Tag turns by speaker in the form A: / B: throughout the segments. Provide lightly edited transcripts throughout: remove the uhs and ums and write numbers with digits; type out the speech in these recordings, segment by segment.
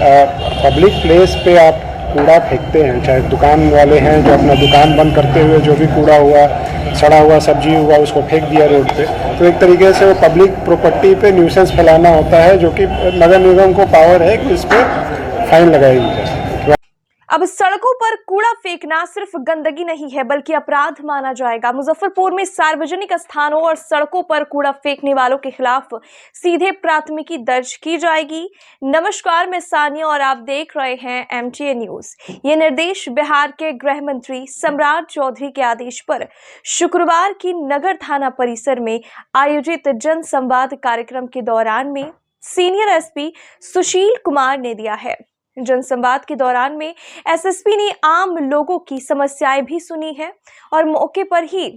A: Public place पे आप कूड़ा फेंकते हैं, चाहे दुकान वाले हैं जो अपना दुकान बंद करते हुए जो भी कूड़ा हुआ, सड़ा हुआ सब्जी हुआ, उसको फेंक दिया रोड पे, तो एक तरीके से वो पब्लिक प्रॉपर्टी पे न्यूसेंस फैलाना होता है, जो कि नगर निगम को पावर है कि इस पर फाइन लगाएगी।
B: अब सड़कों पर कूड़ा फेंकना सिर्फ गंदगी नहीं है बल्कि अपराध माना जाएगा। मुजफ्फरपुर में सार्वजनिक स्थानों और सड़कों पर कूड़ा फेंकने वालों के खिलाफ सीधे प्राथमिकी दर्ज की जाएगी। नमस्कार, मैं सानिया और आप देख रहे हैं MTA न्यूज। ये निर्देश बिहार के गृह मंत्री सम्राट चौधरी के आदेश पर शुक्रवार की नगर थाना परिसर में आयोजित जन संवाद कार्यक्रम के दौरान में सीनियर SP सुशील कुमार ने दिया है। जनसंवाद के दौरान में SSP ने आम लोगों की समस्याएं भी सुनी है और मौके पर ही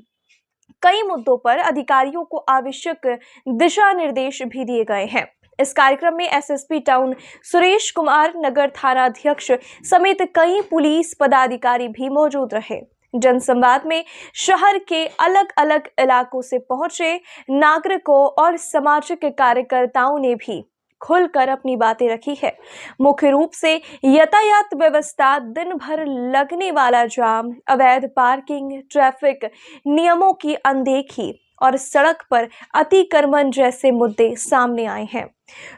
B: कई मुद्दों पर अधिकारियों को आवश्यक दिशा निर्देश भी दिए गए हैं। इस कार्यक्रम में SSP टाउन सुरेश कुमार, नगर थाना अध्यक्ष समेत कई पुलिस पदाधिकारी भी मौजूद रहे। जनसंवाद में शहर के अलग अलग इलाकों से पहुंचे नागरिकों और सामाजिक कार्यकर्ताओं ने भी खुलकर अपनी बातें रखी है। मुख्य रूप से यातायात व्यवस्था, दिन भर लगने वाला जाम, अवैध पार्किंग, ट्रैफिक नियमों की अनदेखी और सड़क पर अतिक्रमण जैसे मुद्दे सामने आए हैं।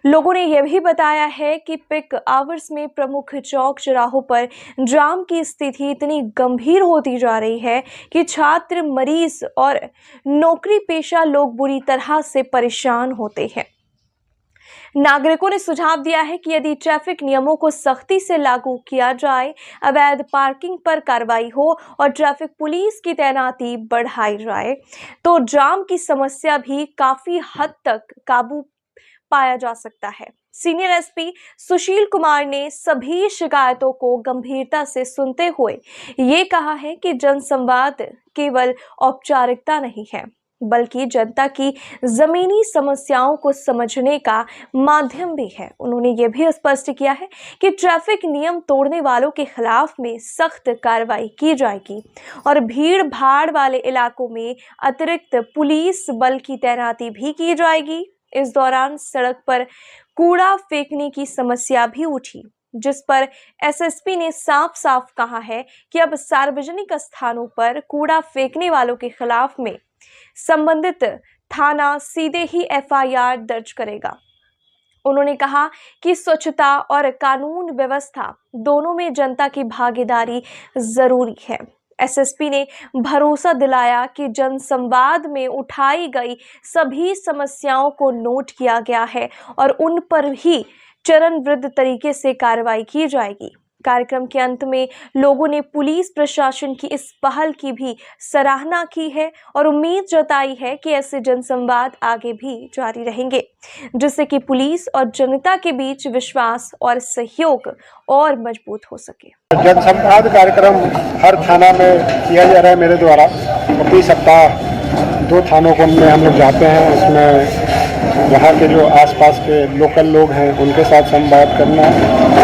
B: लोगों ने यह भी बताया है कि पीक आवर्स में प्रमुख चौक चौराहों पर जाम की स्थिति इतनी गंभीर होती जा रही है कि छात्र, मरीज और नौकरी पेशा लोग बुरी तरह से परेशान होते हैं। नागरिकों ने सुझाव दिया है कि यदि ट्रैफिक नियमों को सख्ती से लागू किया जाए, अवैध पार्किंग पर कार्रवाई हो और ट्रैफिक पुलिस की तैनाती बढ़ाई जाए, तो जाम की समस्या भी काफी हद तक काबू पाया जा सकता है। सीनियर SP सुशील कुमार ने सभी शिकायतों को गंभीरता से सुनते हुए ये कहा है कि जनसंवाद केवल औपचारिकता नहीं है बल्कि जनता की जमीनी समस्याओं को समझने का माध्यम भी है। उन्होंने ये भी स्पष्ट किया है कि ट्रैफिक नियम तोड़ने वालों के खिलाफ में सख्त कार्रवाई की जाएगी और भीड़ भाड़ वाले इलाकों में अतिरिक्त पुलिस बल की तैनाती भी की जाएगी। इस दौरान सड़क पर कूड़ा फेंकने की समस्या भी उठी, जिस पर SSP ने साफ साफ कहा है कि अब सार्वजनिक स्थानों पर कूड़ा फेंकने वालों के खिलाफ में संबंधित थाना सीधे ही FIR दर्ज करेगा। उन्होंने कहा कि स्वच्छता और कानून व्यवस्था दोनों में जनता की भागीदारी जरूरी है। SSP ने भरोसा दिलाया कि जनसंवाद में उठाई गई सभी समस्याओं को नोट किया गया है और उन पर ही चरणबद्ध तरीके से कार्रवाई की जाएगी। कार्यक्रम के अंत में लोगों ने पुलिस प्रशासन की इस पहल की भी सराहना की है और उम्मीद जताई है कि ऐसे जनसंवाद आगे भी जारी रहेंगे, जिससे कि पुलिस और जनता के बीच विश्वास और सहयोग और मजबूत हो सके।
A: जनसंवाद कार्यक्रम हर थाना में किया जा रहा है मेरे द्वारा। प्रति सप्ताह 2 थानों को में हम लोग जाते हैं। उसमें वहाँ के जो आसपास के लोकल लोग हैं उनके साथ संवाद करना,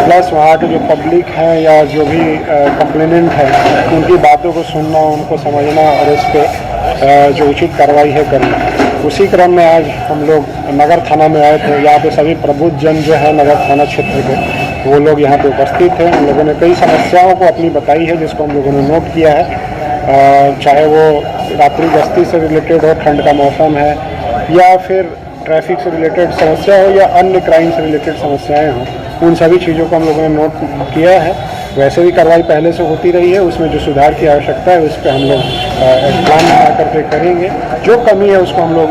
A: प्लस वहाँ के जो पब्लिक हैं या जो भी कंप्लेनेंट हैं उनकी बातों को सुनना, उनको समझना और इस पे जो उचित कार्रवाई है करना। उसी क्रम में आज हम लोग नगर थाना में आए थे। यहाँ पे सभी प्रबुद्ध जन जो है नगर थाना क्षेत्र के, वो लोग यहाँ पे उपस्थित थे। उन लोगों ने कई समस्याओं को अपनी बताई है, जिसको हम लोगों ने नोट किया है। चाहे वो रात्रि गश्ती से रिलेटेड हो, ठंड का मौसम है, या फिर ट्रैफिक से रिलेटेड समस्या हो या अन्य क्राइम से रिलेटेड समस्याएं हों, उन सभी चीज़ों को हम लोगों ने नोट किया है। वैसे भी कार्रवाई पहले से होती रही है, उसमें जो सुधार की आवश्यकता है उस पर हम लोग प्लान बना करके करेंगे। जो कमी है उसको हम लोग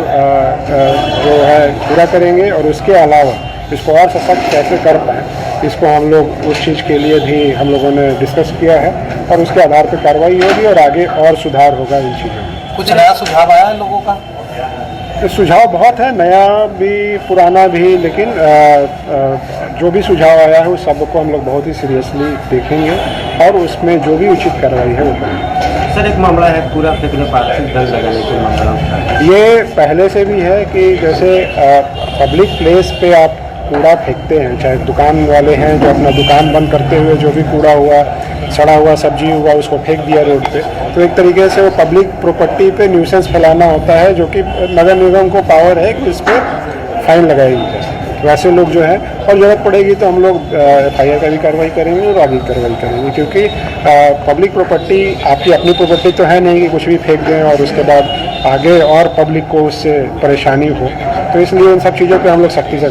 A: जो है पूरा करेंगे और उसके अलावा इसको और सशक्त कैसे कर पाएँ, इसको हम लोग उस चीज़ के लिए भी हम लोगों ने डिस्कस किया है और उसके आधार पर कार्रवाई होगी और आगे और सुधार होगा इन चीज़ों में।
C: कुछ नया सुझाव आया लोगों का?
A: सुझाव बहुत है, नया भी पुराना भी, लेकिन जो भी सुझाव आया है उस सबको हम लोग बहुत ही सीरियसली देखेंगे और उसमें जो भी उचित कार्रवाई है वो करेंगे।
C: सर, एक मामला है पूरा फेंकने पर दंड लगाने के मामला,
A: ये पहले से भी है कि जैसे पब्लिक प्लेस पे आप कूड़ा फेंकते हैं, चाहे दुकान वाले हैं जो अपना दुकान बंद करते हुए जो भी कूड़ा हुआ, सड़ा हुआ सब्जी हुआ, उसको फेंक दिया रोड पे, तो एक तरीके से वो पब्लिक प्रॉपर्टी पे न्यूसेंस फैलाना होता है, जो कि नगर निगम को पावर है कि इस पर फाइन लगाएगी। वैसे लोग जो है और ज़रूरत पड़ेगी तो हम लोग FIR का भी कार्रवाई करेंगे और आगे कार्रवाई करेंगे, क्योंकि पब्लिक प्रॉपर्टी आपकी अपनी प्रॉपर्टी तो है नहीं कि कुछ भी फेंक दें और उसके बाद आगे और पब्लिक को उससे परेशानी हो। तो इसलिए इन सब चीज़ों पे हम लोग सख्ती से